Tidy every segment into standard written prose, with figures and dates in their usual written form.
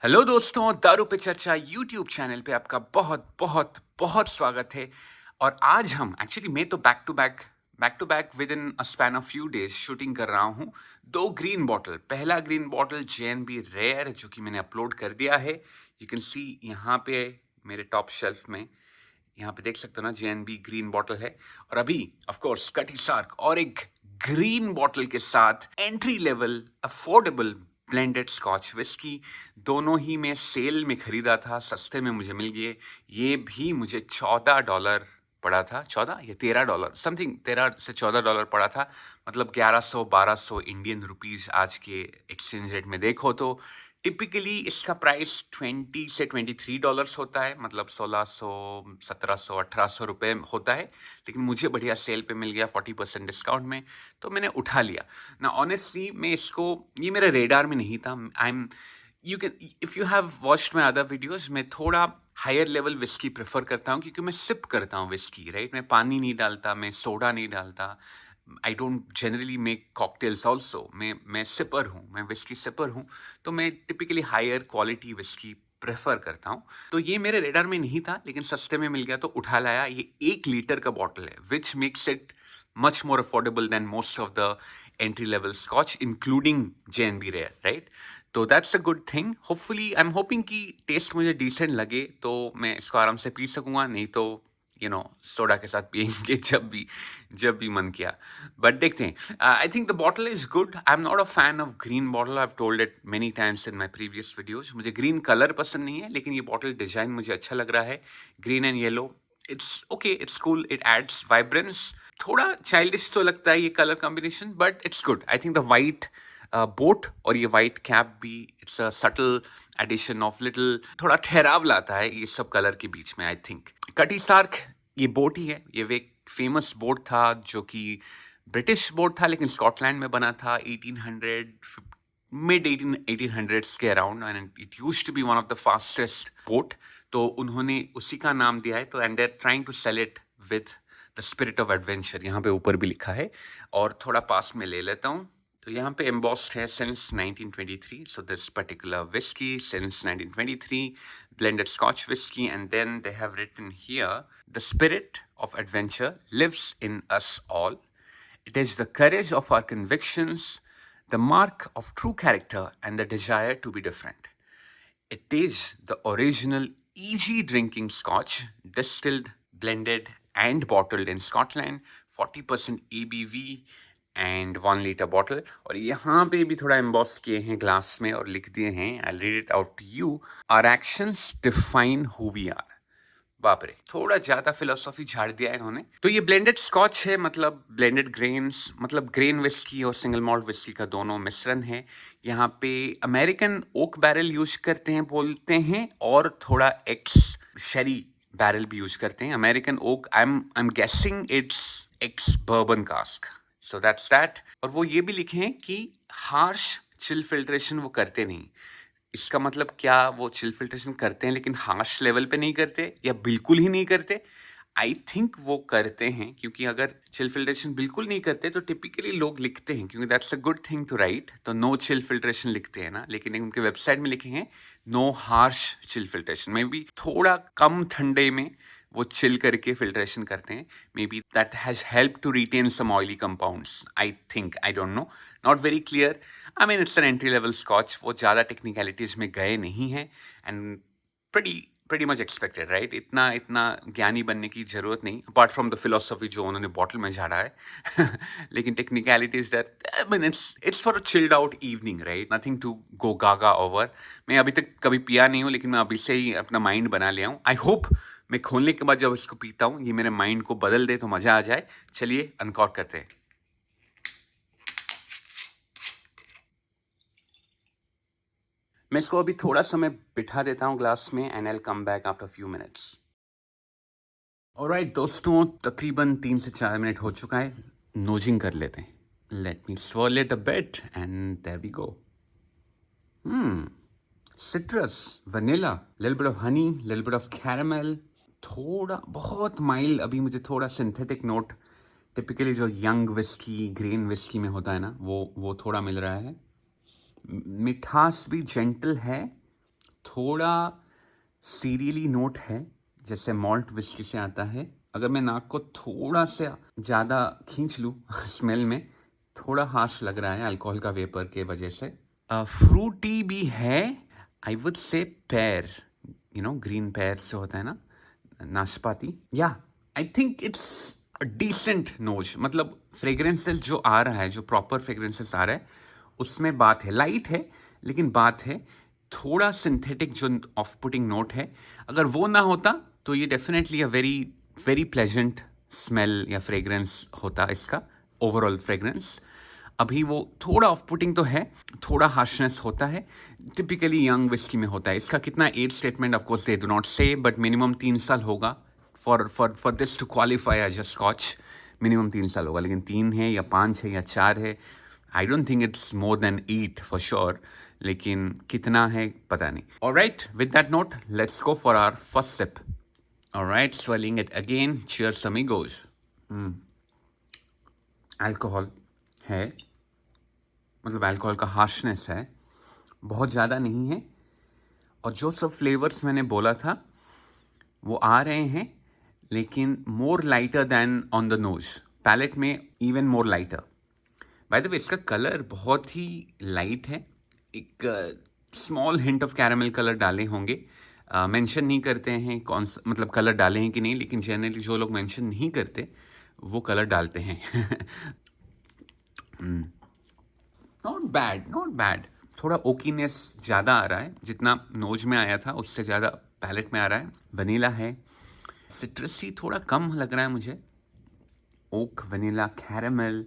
Hello दोस्तों, दारू पे चर्चा यूट्यूब चैनल पे आपका बहुत बहुत बहुत स्वागत है। और आज हम एक्चुअली मैं तो back to back within a span of few days shooting कर रहा हूँ। दो ग्रीन बॉटल, पहला ग्रीन बॉटल JNB रेयर जो कि मैंने अपलोड कर दिया है। यू कैन सी यहाँ पे मेरे टॉप शेल्फ में, यहाँ पे देख सकते हो ना, JNB ग्रीन बॉटल है। और अभी ऑफ कोर्स कटी सार्क और एक ग्रीन बॉटल के साथ entry level affordable blended scotch whisky, दोनों ही मैं सेल में खरीदा था, सस्ते में मुझे मिल गए। ये भी मुझे $14 पड़ा था, 14 या $13 समथिंग, 13 से $14 पड़ा था। मतलब 1100-1200 इंडियन रुपीज आज के एक्सचेंज रेट में देखो तो टिपिकली इसका प्राइस $20 से $23 होता है, मतलब 1600, 1700, 1800 रुपये होता है। लेकिन मुझे बढ़िया सेल पे मिल गया 40% डिस्काउंट में, तो मैंने उठा लिया ना। ऑनेस्टली मैं इसको, ये मेरे रेडार में नहीं था। I am, you can, if you have watched my other videos, मैं थोड़ा हायर लेवल विस्की प्रेफर करता हूँ क्योंकि मैं सिप करता हूँ विस्की, राइट। मैं पानी नहीं डालता, मैं सोडा नहीं डालता। I don't generally make cocktails also. मैं सिपर हूँ, मैं विस्की सिपर हूँ। तो मैं typically higher quality whisky prefer करता हूँ। तो ये मेरे रेडार में नहीं था, लेकिन सस्ते में मिल गया तो उठा लाया। ये 1 लीटर का बॉटल है, which makes it much more affordable than most of the entry level scotch including JNB rare, right? तो that's a good thing. Hopefully I'm hoping कि टेस्ट मुझे decent लगे तो मैं इसको आराम से पी सकूंगा, नहीं तो सोडा के साथ पियेंगे जब भी मन किया। बट देखते हैं। आई think the bottle is good. I am not a fan of green bottle, I have told it many times in my previous videos. मुझे ग्रीन कलर पसंद नहीं है, लेकिन ये बॉटल डिजाइन मुझे अच्छा लग रहा है, green and yellow. It's okay, it's cool, it adds vibrance. थोड़ा चाइल्डिश तो लगता है ये colour combination, but it's good. I think the white boat और ये वाइट कैप भी, it's a subtle addition of little, थोड़ा ठहराव लाता है ये सब कलर के बीच में। आई थिंक कटी सार्क ये बोट ही है। ये एक फेमस बोट था जो कि ब्रिटिश बोट था, लेकिन स्कॉटलैंड में बना था 1800, मिड 1800s के around, and it used to be one of the fastest boat. तो उन्होंने उसी का नाम दिया है। तो and they are trying to sell it with the spirit of adventure, यहाँ पे ऊपर भी लिखा है। और थोड़ा पास में ले लेता हूँ, तो यहाँ पे एम्बॉस्ड है since 1923। So this particular whisky since 1923, blended Scotch whiskey, and then they have written here, the spirit of adventure lives in us all. It is the courage of our convictions, the mark of true character, and the desire to be different. It is the original easy drinking Scotch, distilled, blended, and bottled in Scotland, 40% ABV and 1 litre bottle. और यहाँ पे भी थोड़ा emboss किए हैं glass में और लिख दिए हैं, I read it out to you, our actions define who we are. बाप रे, थोड़ा ज्यादा फिलोसॉफी झाड़ दिया है इन्होंने। तो ये ब्लेंडेड स्कॉच है, मतलब ब्लेंडेड ग्रेन्स, मतलब ग्रेन विस्की और सिंगल मॉल्ट विस्की का दोनों मिश्रण है। यहाँ पे अमेरिकन ओक बैरल यूज करते हैं बोलते हैं, और थोड़ा एक्स शेरी बैरल भी यूज करते हैं। American oak, I am guessing it's ex bourbon cask. So that's that. और वो ये भी लिखे हैं कि हार्श चिल फिल्ट्रेशन वो करते नहीं। इसका मतलब क्या, वो चिल फिल्ट्रेशन करते हैं लेकिन हार्श लेवल पे नहीं करते, या बिल्कुल ही नहीं करते? आई थिंक वो करते हैं, क्योंकि अगर चिल फिल्ट्रेशन बिल्कुल नहीं करते तो टिपिकली लोग लिखते हैं, क्योंकि that's a good thing to write, तो नो चिल फिल्ट्रेशन लिखते हैं ना। लेकिन उनके वेबसाइट में लिखे हैं no harsh chill filtration. Maybe थोड़ा कम ठंडे में वो चिल करके फिल्ट्रेशन करते हैं। Maybe that has help to retain some oily compounds, I think, I don't know, not very clear. I mean it's an entry level scotch, वो ज़्यादा टेक्निकलिटीज में गए नहीं हैं, and pretty much expected, right? इतना ज्ञानी बनने की जरूरत नहीं, अपार्ट फ्रॉम द फिलोसफी जो उन्होंने बॉटल में झाड़ा है। लेकिन technicalities that, I mean it's for a chilled out evening, right? Nothing to go gaga over. मैं अभी तक कभी पिया नहीं हूँ, लेकिन मैं अभी से ही अपना माइंड बना लिया हूँ। आई होप मैं खोलने के बाद जब इसको पीता हूँ ये मेरे माइंड को बदल दे, तो मजा आ जाए। चलिए अनकॉर्क करते हैं। मैं इसको अभी थोड़ा समय बिठा देता हूँ ग्लास में, and I will come back after few minutes. Alright दोस्तों, तकरीबन 3 से 4 मिनट हो चुका है। नोजिंग कर लेते हैं। Let me swirl it a bit and there we go. Citrus, vanilla, little bit of honey, little bit of caramel, थोड़ा बहुत माइल्ड, अभी मुझे थोड़ा सिंथेटिक नोट, टिपिकली जो यंग विस्की ग्रीन विस्की में होता है ना, वो थोड़ा मिल रहा है। मिठास भी जेंटल है, थोड़ा सीरियली नोट है, जैसे मॉल्ट विस्की से आता है। अगर मैं नाक को थोड़ा सा ज़्यादा खींच लूँ स्मेल में, थोड़ा हार्श लग रहा है अल्कोहल का वेपर के वजह से। फ्रूटी भी है, I would say pear, green pear से होता है ना, नाशपाती। या I think it's decent nose, मतलब फ्रेग्रेंसेस जो आ रहा है, जो प्रॉपर फ्रेग्रेंसेस आ रहा है, उसमें बात है, लाइट है लेकिन बात है। थोड़ा सिंथेटिक जो ऑफ पुटिंग नोट है, अगर वो ना होता तो ये definitely a very very pleasant smell या फ्रेग्रेंस होता इसका, ओवरऑल फ्रेग्रेंस। अभी वो थोड़ा ऑफ पुटिंग तो है, थोड़ा हार्शनेस होता है, टिपिकली यंग विस्की में होता है। इसका कितना age statement of course they do not say, but minimum 3 साल होगा for this to qualify as a scotch. Minimum 3 साल होगा, लेकिन 3 है या 5 है या 4 है, I don't think it's more than 8 for sure, लेकिन कितना है पता नहीं। Alright, with that note let's go for our first sip. Alright, swirling it again, cheers amigos। Alcohol है, मतलब अल्कोहल का हार्शनेस है, बहुत ज़्यादा नहीं है, और जो सब फ्लेवर्स मैंने बोला था वो आ रहे हैं, लेकिन more lighter than on the nose, palate में even more lighter. By the way, इसका कलर बहुत ही लाइट है, एक small hint of caramel colour डाले होंगे। मेंशन नहीं करते हैं कौन सा, मतलब कलर डाले हैं कि नहीं, लेकिन जनरली जो लोग मेंशन नहीं करते वो कलर डालते हैं। Not bad, not bad. थोड़ा ओकीनेस ज़्यादा आ रहा है, जितना नोज में आया था उससे ज़्यादा पैलेट में आ रहा है। वनीला है, सिट्रसी थोड़ा कम लग रहा है मुझे, oak, vanilla, caramel,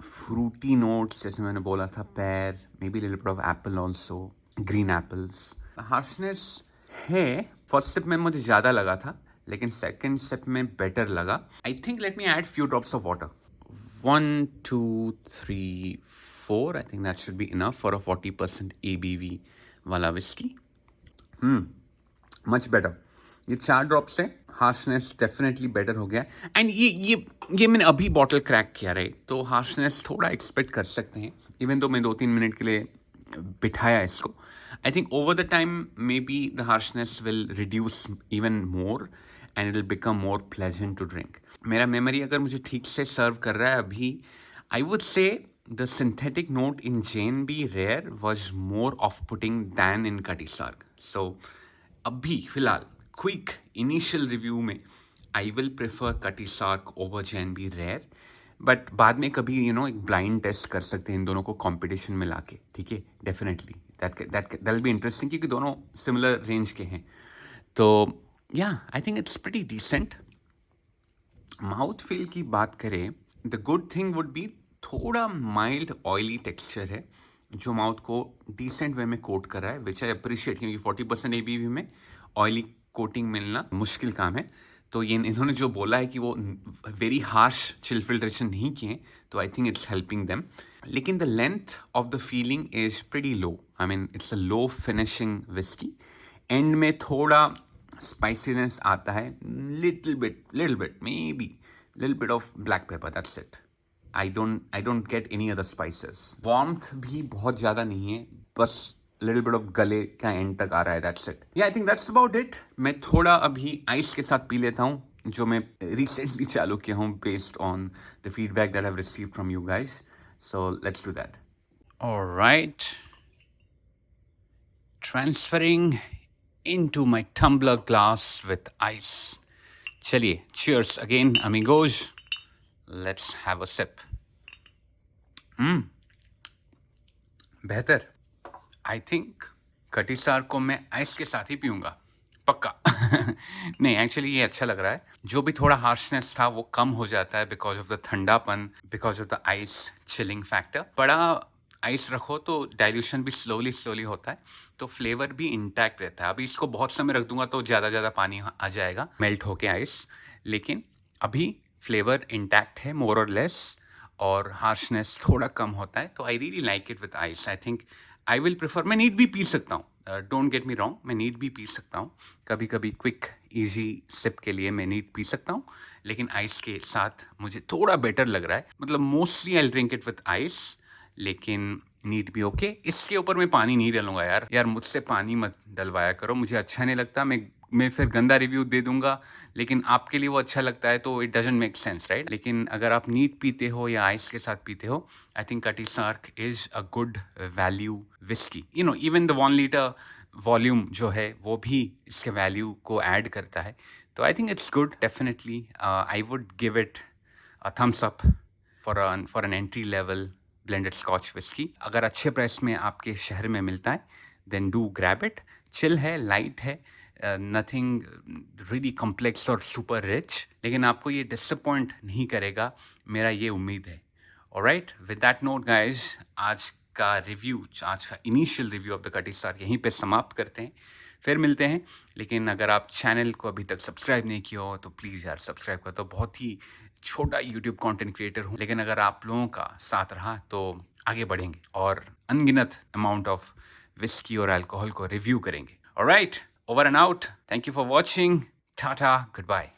fruity notes जैसे मैंने बोला था, pear, may be little bit of apple also, green apples. Harshness है, फर्स्ट सिप में मुझे ज़्यादा लगा था, लेकिन सेकेंड सिप में बेटर लगा। I think let me add few drops of water, 1 2 3 4, I think that should be enough for a 40% ABV वाला विस्की। मच बेटर, ये 4 ड्रॉप से हार्शनेस डेफिनेटली बेटर हो गया। एंड ये मैंने अभी बॉटल क्रैक किया रहे, तो हार्शनेस थोड़ा एक्सपेक्ट कर सकते हैं, इवन तो मैं 2-3 मिनट के लिए बिठाया इसको। I think over the time may be the harshness will reduce even more and it will become more pleasant to drink. मेरा मेमोरी अगर मुझे ठीक से सर्व कर रहा है अभी, I would say the synthetic note in Jen B Rare was more off putting than in Cutty Sark. So अभी फिलहाल क्विक इनिशियल रिव्यू में I will prefer Cutty Sark over Jen B Rare, but बाद में कभी एक ब्लाइंड टेस्ट कर सकते हैं इन दोनों को कंपटीशन में लाके, ठीक है। Definitely that will be interesting, क्योंकि दोनों सिमिलर रेंज के हैं। तो yeah I think it's pretty decent. Mouth feel की बात करें, the good thing would be थोड़ा माइल्ड ऑयली टेक्सचर है, जो माउथ को डिसेंट वे में कोट कर रहा है, विच आई अप्रिशिएट, क्योंकि 40% ABV में ऑयली कोटिंग मिलना मुश्किल काम है। तो ये इन्होंने जो बोला है कि वो वेरी हार्श चिल फिल्ट्रेशन नहीं किए, तो I think it's helping them. लेकिन the length of the feeling is pretty low, I mean it's a low finishing whisky. End में थोड़ा स्पाइसीनेस आता है, little bit may B little bit of black pepper, that's it. I don't get any other spices. Warmth भी बहुत ज़्यादा नहीं है, बस लिटिल बिट ऑफ गले का एंड तक आ रहा है, दैट्स इट। या I think that's about it. मैं थोड़ा अभी आइस के साथ पी लेता हूँ, जो मैं रिसेंटली चालू किया हूँ based on the feedback that I have received from you guys. So let's do that. Alright, transferring into my tumbler glass with ice. चलिए, cheers again, amigos. Let's have a sip. बेहतर। I think कटिसार को मैं ice के साथ ही पीऊँगा, पक्का। नहीं, actually ये अच्छा लग रहा है। जो भी थोड़ा हार्शनेस था वो कम हो जाता है बिकॉज ऑफ द ठंडापन, because of the ice chilling factor. बड़ा आइस रखो तो डाइल्यूशन भी स्लोली होता है, तो फ्लेवर भी इंटैक्ट रहता है। अभी इसको बहुत समय रख दूंगा तो ज़्यादा पानी आ जाएगा मेल्ट होके आइस, लेकिन अभी फ्लेवर इंटैक्ट है मोर और लेस, और हार्शनेस थोड़ा कम होता है। तो I really like it with ice. I think I will prefer, मैं नीट भी पी सकता हूँ, डोंट गेट मी रॉन्ग, मैं नीट भी पी सकता हूँ कभी कभी, क्विक इजी सिप के लिए मैं नीट पी सकता हूँ, लेकिन आइस के साथ मुझे थोड़ा बेटर लग रहा है। मतलब mostly I drink it with ice, लेकिन नीट भी ओके। इसके ऊपर मैं पानी नहीं डालूंगा यार मुझसे पानी मत डलवाया करो, मुझे अच्छा नहीं लगता। मैं फिर गंदा रिव्यू दे दूंगा, लेकिन आपके लिए वो अच्छा लगता है तो it doesn't make sense, right? लेकिन अगर आप नीट पीते हो या आइस के साथ पीते हो, I think Cutty Sark is a good value whisky. Even the 1 litre volume जो है वो भी इसके वैल्यू को ऐड करता है। तो I think it's good, definitely I would give it a thumbs up for an entry level blended scotch whisky. अगर अच्छे प्राइस में आपके शहर में मिलता है then do grab it. Chill है, लाइट है, नथिंग रियली कॉम्प्लेक्स और सुपर रिच, लेकिन आपको ये डिसअपॉइंट नहीं करेगा, मेरा ये उम्मीद है। Alright, with that note guys, आज का इनिशियल रिव्यू ऑफ द कटी सार्क यहीं पे समाप्त करते हैं। फिर मिलते हैं। लेकिन अगर आप चैनल को अभी तक सब्सक्राइब नहीं किया हो तो प्लीज़ यार सब्सक्राइब कर दो। बहुत ही छोटा यूट्यूब कंटेंट क्रिएटर हूँ, लेकिन अगर आप लोगों का साथ रहा तो आगे बढ़ेंगे और अनगिनत अमाउंट ऑफ विस्की और अल्कोहल को रिव्यू करेंगे। Alright, over and out. Thank you for watching. Tata, good bye.